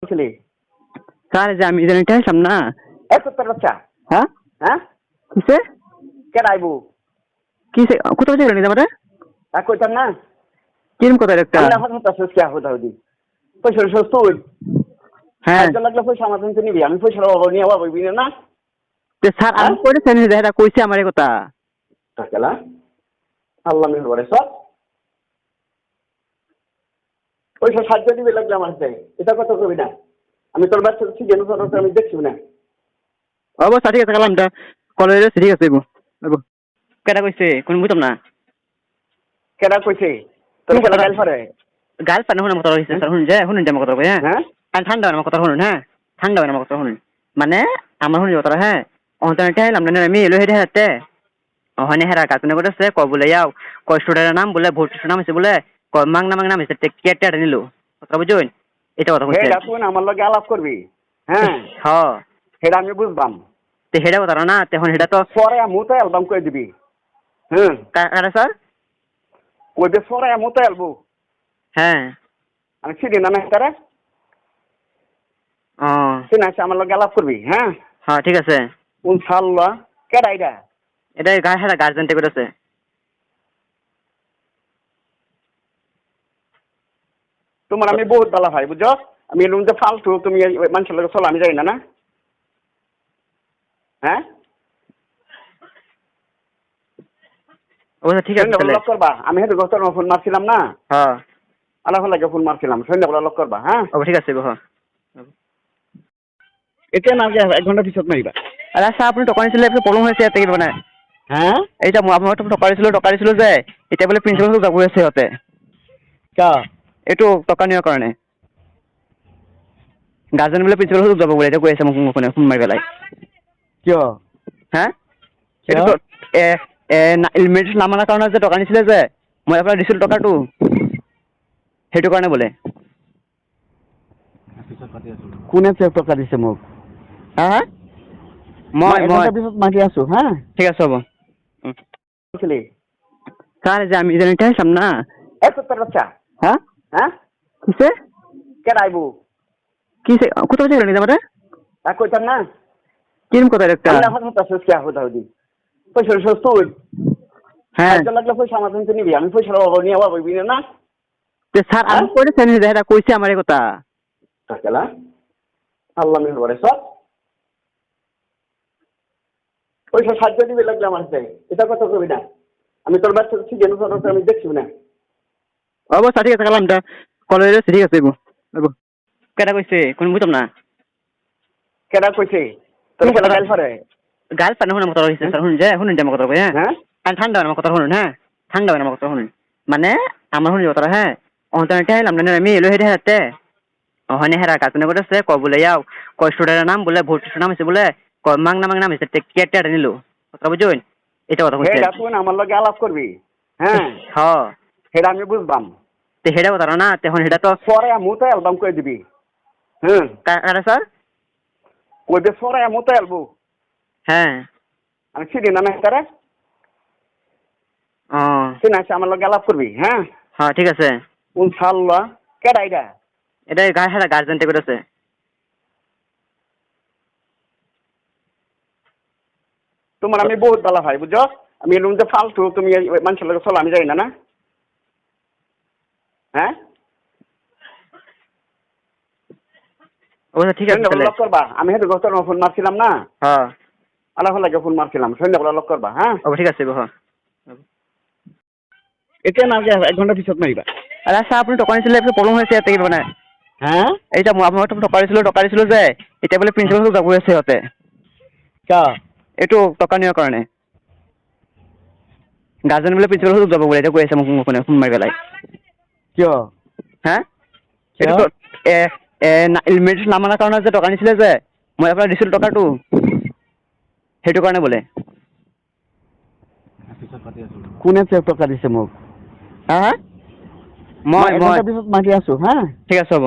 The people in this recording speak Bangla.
ছিলি স্যার যে আমি জানি চাইছিলাম না। এত তোর বাচ্চা হ্যাঁ হ্যাঁ কিসে কেন আইবো কিসে কোথাও ছিল নি আমাদের তা কইতাম না কিরম কথা একটা। আমরা এখন হতাশ কে হতা হদি পয়সা সস্ত হই হ্যাঁ সাহায্য লাগলে পয়সা আমার থেকে নিবি আমি পয়সার অভাব নিয়ে অভাব হইবি না যে স্যার আমি করেছেন এটা কইছে আমার এই কথা। তাকেলা আল্লাহ মেহর করে সব পয়সা সাহায্য দিবে লাগলে আমার হাতে এটা কথা কবি না আমি তোর বাচ্চা ঠিক আছে আমি দেখছি না অবস্থা ঠিক আছে কালামটা কলেজে ঠিক আছে কেটা কইছে কোন বুঝতাম না। কেডা কইছে তোর কেডা গাল ফারে গাল পানি শুনে কথা কইছে স্যার শুনুন যে শুনুন যে আমার কথা কই হ্যাঁ হ্যাঁ আর ঠান্ডা হয় আমার কথা শুনুন হ্যাঁ ঠান্ডা হয় আমার কথা শুনুন মানে আমার শুনি কথা হ্যাঁ অন্তরটা এলাম না আমি এলো হেঁটে হাতে ওখানে হেরা কাকুনে করেছে ক বলে যাও ক স্টুডেন্টের নাম বলে ভোট নাম আছে বলে ক মাংনা মাংনা নাম আছে কেটে নিল কথা বুঝুন এটা কথা কইছে হেডা তুই আমার লগে আলাপ করবি হ্যাঁ হ্যাঁ হেডা আমি বুঝবাম তে হেডা কথা না তখন হেডা তো পরে মুতে অ্যালবাম করে দিবি হ্যাঁ কারা স্যার কইবে পরে মুতে অ্যালবু হ্যাঁ আমি সিদি না তারে ও তুই না আমার লগে আলাপ করবি হ্যাঁ হ্যাঁ ঠিক আছে ইনশাআল্লাহ কেডা এটা এটা হেডা গার্জেন্টে করেছে তোমার আমি বহুত ভালো ভাই বুঝছো আমি এরকম যে ফালতু তুমি মানুষের লগে চলো আমি যাই না হ্যাঁ ওটা ঠিক আছে লক করবা আমি হেঁটে গত ফোন মারছিলাম না হ্যাঁ আলাদা লাগে ফোন মারছিলাম সন্ধ্যাবেলা লক করবা হ্যাঁ ও ঠিক আছে হ্যাঁ এটা না যে 1 ঘন্টা পিছত মারিবা আরে স্যার আপনি টকা নিছিলে একটু প্রবলেম হয়েছে এত মানে হ্যাঁ এইটা আপনার টকা দিছিল যে এটা বলে প্রিন্সিপাল যাব আছে হতে কা এইটো টকা নিয়ার কাৰণে গাৰ্জেন বলে প্ৰিন্সিপাল যাব বলে এটা কৈ আছে মোক ফোন মাৰি পেলাই কিয় হ্যাঁ এইটো এলিমেন্ট নামানাৰ কাৰণে যে টকা নিছিলে যে মই আপোনাক দিছিলো টকাটো সেইটো কাৰণে বোলে কোনে টকা দিছে মোক হা হা মই পিছত মাতি আছো হ্যাঁ ঠিক আছে হ'ব ছিলি স্যার যে আমি জানি চাইছিলাম না। এত তোর বাচ্চা হ্যাঁ হ্যাঁ কিসে কেন আইবো কিসে কোথাও ছিল নি আমাদের তা কইতাম না কিরম কথা একটা। আমরা এখন হতাশ কে হতা হদি পয়সা সস্ত হই হ্যাঁ সাহায্য লাগলে পয়সা আমার থেকে নিবি আমি পয়সার অভাব নিয়ে অভাব হইবি না যে স্যার আমি করেছেন এটা কইছে আমার এই কথা। তাকেলা আল্লাহ মেহর করে সব পয়সা সাহায্য দিবে লাগলে আমার হাতে এটা কথা কবি না আমি তোর বাচ্চা ঠিক আছে আমি দেখছি না অবস্থা ঠিক আছে কালামটা কলেজে ঠিক আছে কেটা কইছে কোন বুঝতাম না। কেডা কইছে তোর কেডা গাল ফারে গাল পানি শুনে কথা কইছে স্যার শুনুন যে আমার কথা কই হ্যাঁ হ্যাঁ আর ঠান্ডা হয় আমার কথা শুনুন হ্যাঁ ঠান্ডা হয় আমার কথা শুনুন মানে আমার শুনি কথা হ্যাঁ অন্তরটা এলাম না আমি এলো হেঁটে হাতে ওখানে হেরা কাকুনে করেছে ক বলে যাও ক স্টুডেন্টের নাম বলে ভোট নাম আছে বলে ক মাংনা মাংনা নাম আছে কেটে নিল কথা বুঝুন এটা কথা কইছে হেডা তুই আমার লগে আলাপ করবি হ্যাঁ হ্যাঁ হেডা আমি বুঝবাম তে হেডা কথা না তখন হেডা তো পরে মুতে অ্যালবাম করে দিবি হ্যাঁ কারা স্যার কইবে পরে মুতে অ্যালবু হ্যাঁ আমি সিদি না তারে ও তুই না আমার লগে আলাপ করবি হ্যাঁ হ্যাঁ ঠিক আছে ইনশাআল্লাহ কেডা এটা এটা হেডা গার্জেন্টে করেছে তোমার আমি বহুত ভালো ভাই বুঝছো আমি এরকম যে ফালতু তুমি মানুষের লগে চলো আমি যাই না হ্যাঁ ওটা ঠিক আছে লক করবা আমি হেঁটে গত ফোন মারছিলাম না হ্যাঁ আলাদা লাগে ফোন মারছিলাম সন্ধ্যাবেলা লক করবা হ্যাঁ ও ঠিক আছে হ্যাঁ এটা না যে 1 ঘন্টা পিছত মারিবা আরে স্যার আপনি টকা নিছিলে একটু প্রবলেম হয়েছে এত মানে হ্যাঁ এইটা আপনার টকা দিছিল যে এটা বলে প্রিন্সিপাল যাব আছে হতে কা এইটো টকা নিয়ার কাৰণে গাৰ্জেন বলে প্ৰিন্সিপাল যাব বলে এটা কৈ আছে মোক ফোন মাৰি পেলাই কিয় হ্যাঁ এইটো এলিমেন্ট নামানাৰ কাৰণে যে টকা নিছিলে যে মই আপোনাক দিছিলো টকাটো সেইটো কাৰণে বোলে কোনে টকা দিছে মোক হা হা মই পিছত মাতি আছো হ্যাঁ ঠিক আছে হ'ব